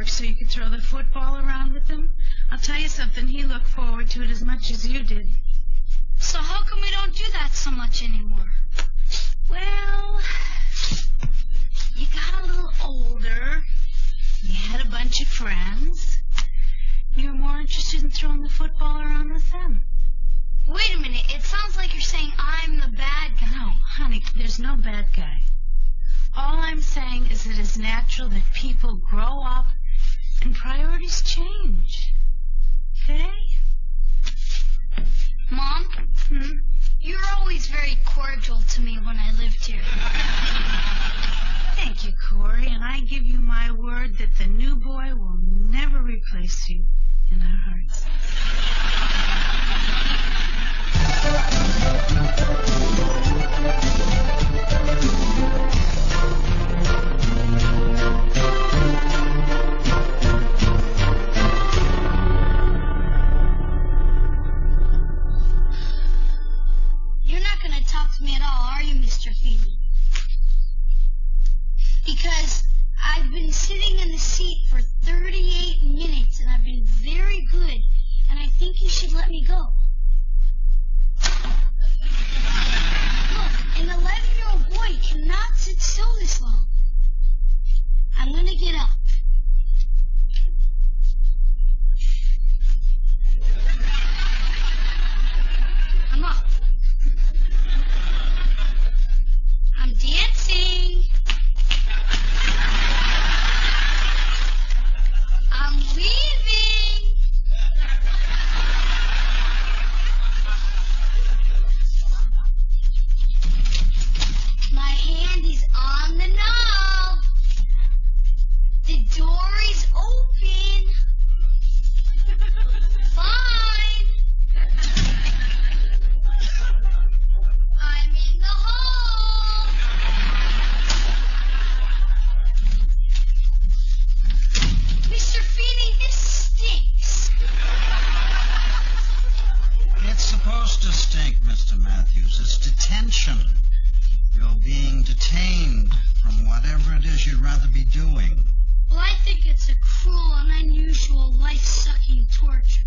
work so you could throw the football around with him? I'll tell you something, he looked forward to it as much as you did. So how come we don't do that so much anymore? Well, you got a little older. You had a bunch of friends. You were more interested in throwing the football around with them. Wait a minute, it sounds like you're saying I'm the bad guy. No, honey, there's no bad guy. All I'm saying is that it's natural that people grow up and priorities change. Okay? Mom? You're always very cordial to me when I lived here. Thank you, Corey, and I give you my word that the new boy will never replace you in our hearts. You're not going to talk to me at all, are you, Mr. Feeney? Because I've been sitting in the seat for 38 minutes, and I've been very good, and I think you should let me go. Look, an 11-year-old boy cannot sit still this long. I'm going to get up. I'm up. I'm dancing. I'm leaving. My hand is on the knob. The door is open. Fine. I'm in the hall. Mr. Feeney, this stinks. It's supposed to stink, Mr. Matthews. It's detention. You're being detained from whatever it is you'd rather be doing. Well, I think it's a cruel and unusual life-sucking torture.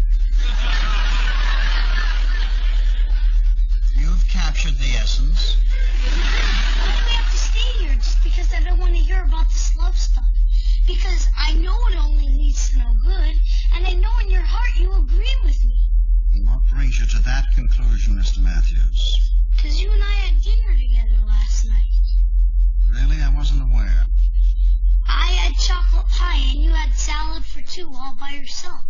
You've captured the essence. Why do we have to stay here just because I don't want to hear about this love stuff? Because I know it only leads to no good, and I know in your heart you agree with me. And what brings you to that conclusion, Mr. Matthews? Because you and I had dinner together last night. Really? I wasn't aware. I had chocolate pie and you had salad for two all by yourself.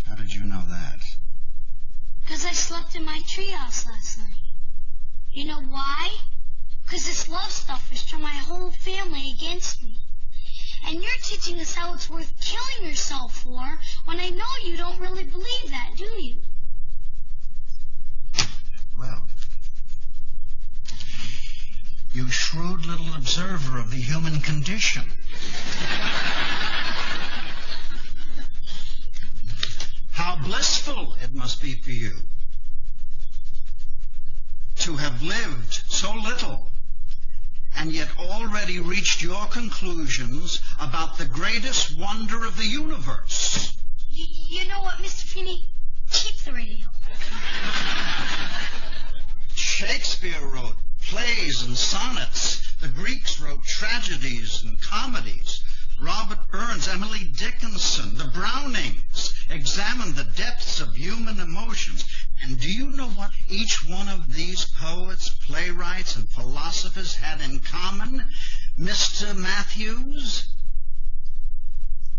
How did you know that? Because I slept in my treehouse last night. You know why? Because this love stuff is turned my whole family against me. And you're teaching us how it's worth killing yourself for when I know you don't really believe that, do you? Well, you shrewd little observer of the human condition. How blissful it must be for you to have lived so little and yet already reached your conclusions about the greatest wonder of the universe. You know what, Mr. Feeney? Keep the radio. Shakespeare wrote plays and sonnets. The Greeks wrote tragedies and comedies. Robert Burns, Emily Dickinson, the Brownings examined the depths of human emotions. And do you know what each one of these poets, playwrights, and philosophers had in common, Mr. Matthews?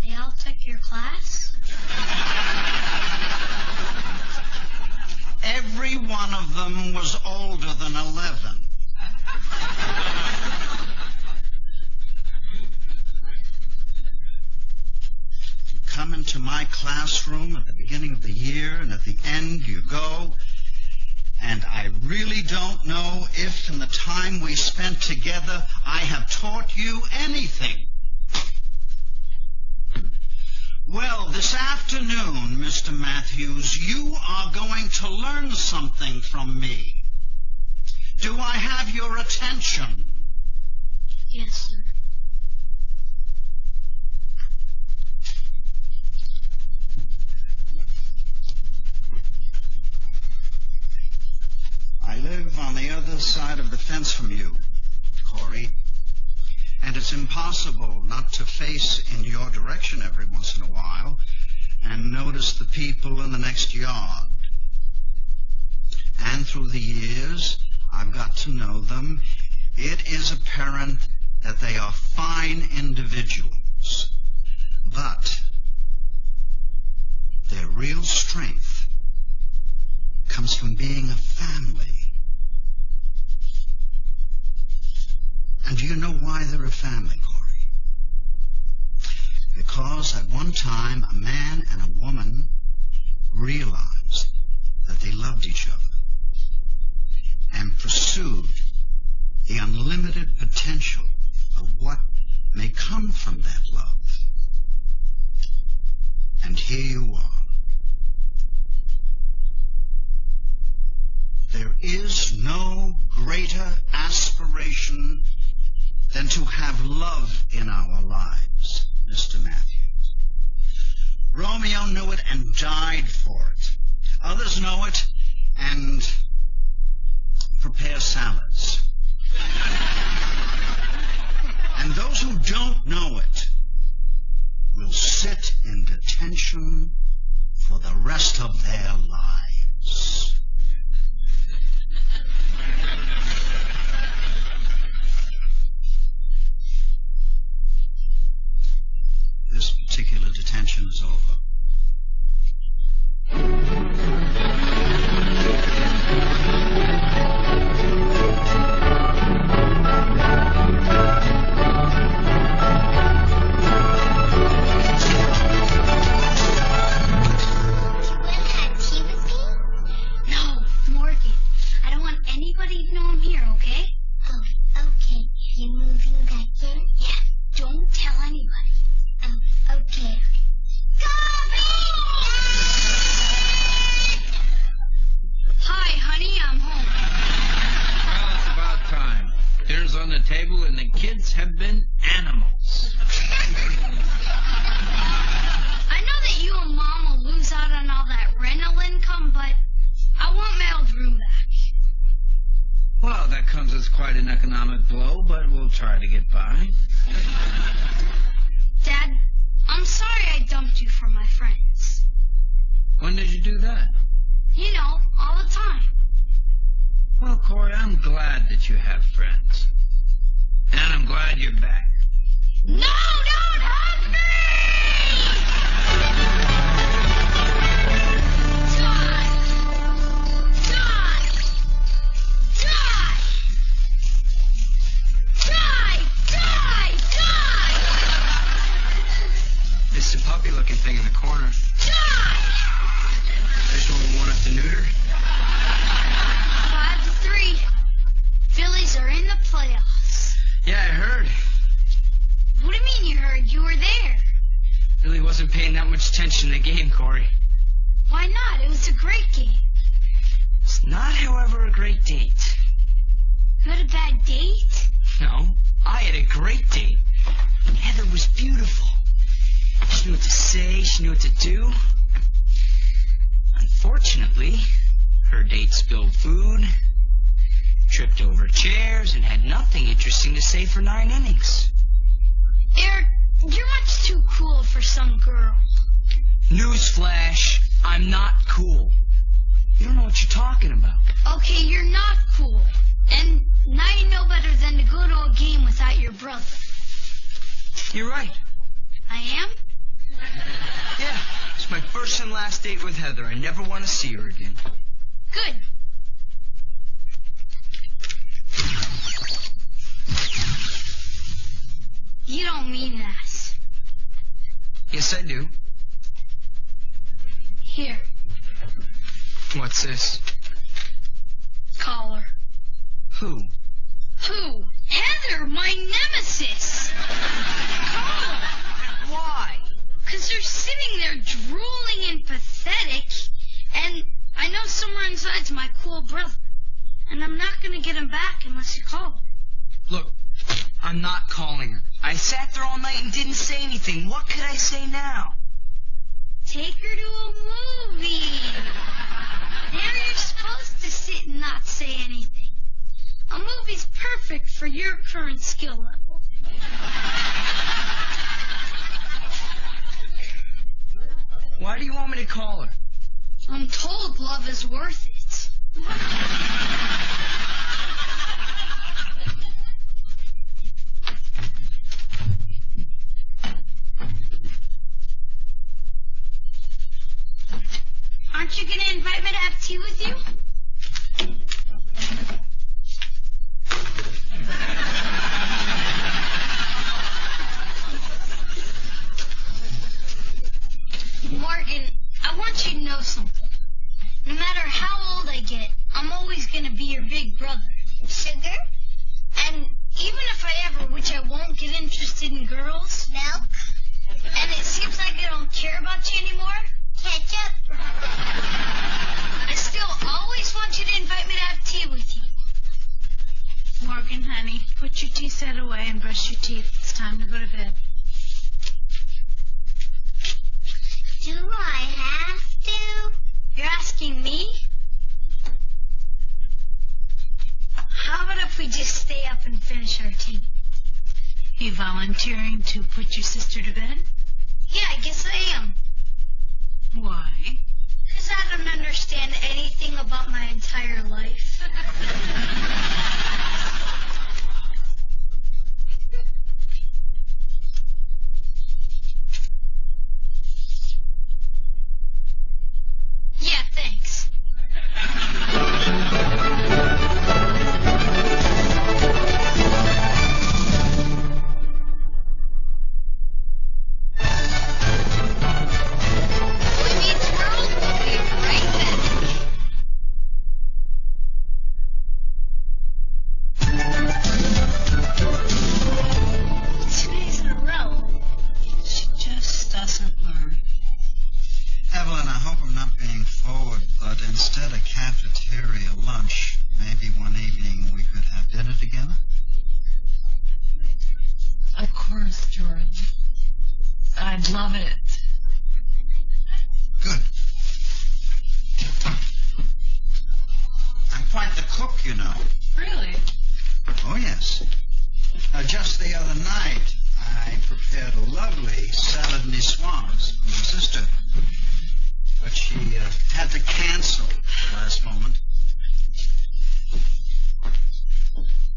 They all took your class? Every one of them was older than 11. You come into my classroom at the beginning of the year, and at the end you go, and I really don't know if in the time we spent together I have taught you anything. Well, this afternoon, Mr. Matthews, you are going to learn something from me. Do I have your attention? Yes, sir. demands from you, Corey. And it's impossible not to face in your direction every once in a while and notice the people in the next yard. And through the years, I've got to know them. It is apparent that they are fine individuals, but their real strength comes from being a family. And do you know why they're a family, Corey? Because at one time, a man and a woman realized that they loved each other and pursued the unlimited potential of what may come from that love. And here you are. There is no greater aspiration than to have love in our lives, Mr. Matthews. Romeo knew it and died for it. Others know it and prepare salads. And those who don't know it will sit in detention for the rest of their lives. This particular detention is over. Anybody know I'm here, okay? Oh, okay. You moving back in? Yeah, don't tell anybody. Okay. Hi, honey, I'm home. Well, it's about time. Dinner's on the table and the kids have been animals. I know that you and Mom will lose out on all that rental income, but I want my old room back. Well, that comes as quite an economic blow, but we'll try to get by. Dad, I'm sorry I dumped you for my friends. When did you do that? You know, all the time. Well, Corey, I'm glad that you have friends. And I'm glad you're back. No, don't hug me! It's the puppy-looking thing in the corner. There's one we want us to neuter. 5-3. Phillies are in the playoffs. Yeah, I heard. What do you mean you heard? You were there. Really wasn't paying that much attention to the game, Corey. Why not? It was a great game. It's not, however, a great date. You had a bad date? No, I had a great date. Heather was beautiful. She knew what to say, she knew what to do. Unfortunately, her date spilled food, tripped over chairs, and had nothing interesting to say for 9 innings. Eric, you're much too cool for some girl. Newsflash, I'm not cool. You don't know what you're talking about. Okay, you're not cool. And now you know better than to go to a game without your brother. You're right. I am? Yeah, it's my first and last date with Heather. I never want to see her again. Good. You don't mean that. Yes, I do. Here, What's this? collar. Who? Who? Heather, my nemesis. Collar. Why? Because they're sitting there drooling and pathetic, and I know somewhere inside's my cool brother. And I'm not going to get him back unless you call him. Look, I'm not calling her. I sat there all night and didn't say anything. What could I say now? Take her to a movie. There you're supposed to sit and not say anything. A movie's love is worth it. Aren't you going to invite me to have tea with you? Morgan, I want you to know something. No matter how old I get, I'm always going to be your big brother. Sugar? And even if I ever, which I won't, get interested in girls, Milk? and it seems like I don't care about you anymore, Ketchup? I still always want you to invite me to have tea with you. Morgan, honey, put your tea set away and brush your teeth. It's time to go to bed. Do I have to? You're asking me? How about if we just stay up and finish our tea? You volunteering to put your sister to bed? Yeah, I guess I am. Why? Because I don't understand anything about my entire life. Yeah, thanks. Boy Meets World will be right back. 2 days in a row. She just doesn't learn. Evelyn, I hope I'm not being forward, but instead of cafeteria lunch, maybe one evening we could have dinner together? Of course, George. I'd love it. Good. I'm quite the cook, you know. Really? Oh, yes. Just the other night, I prepared a lovely salad niçoise for my sister. But she had to cancel at the last moment.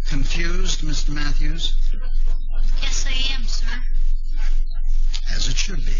Confused, Mr. Matthews? Yes, I am, sir. As it should be.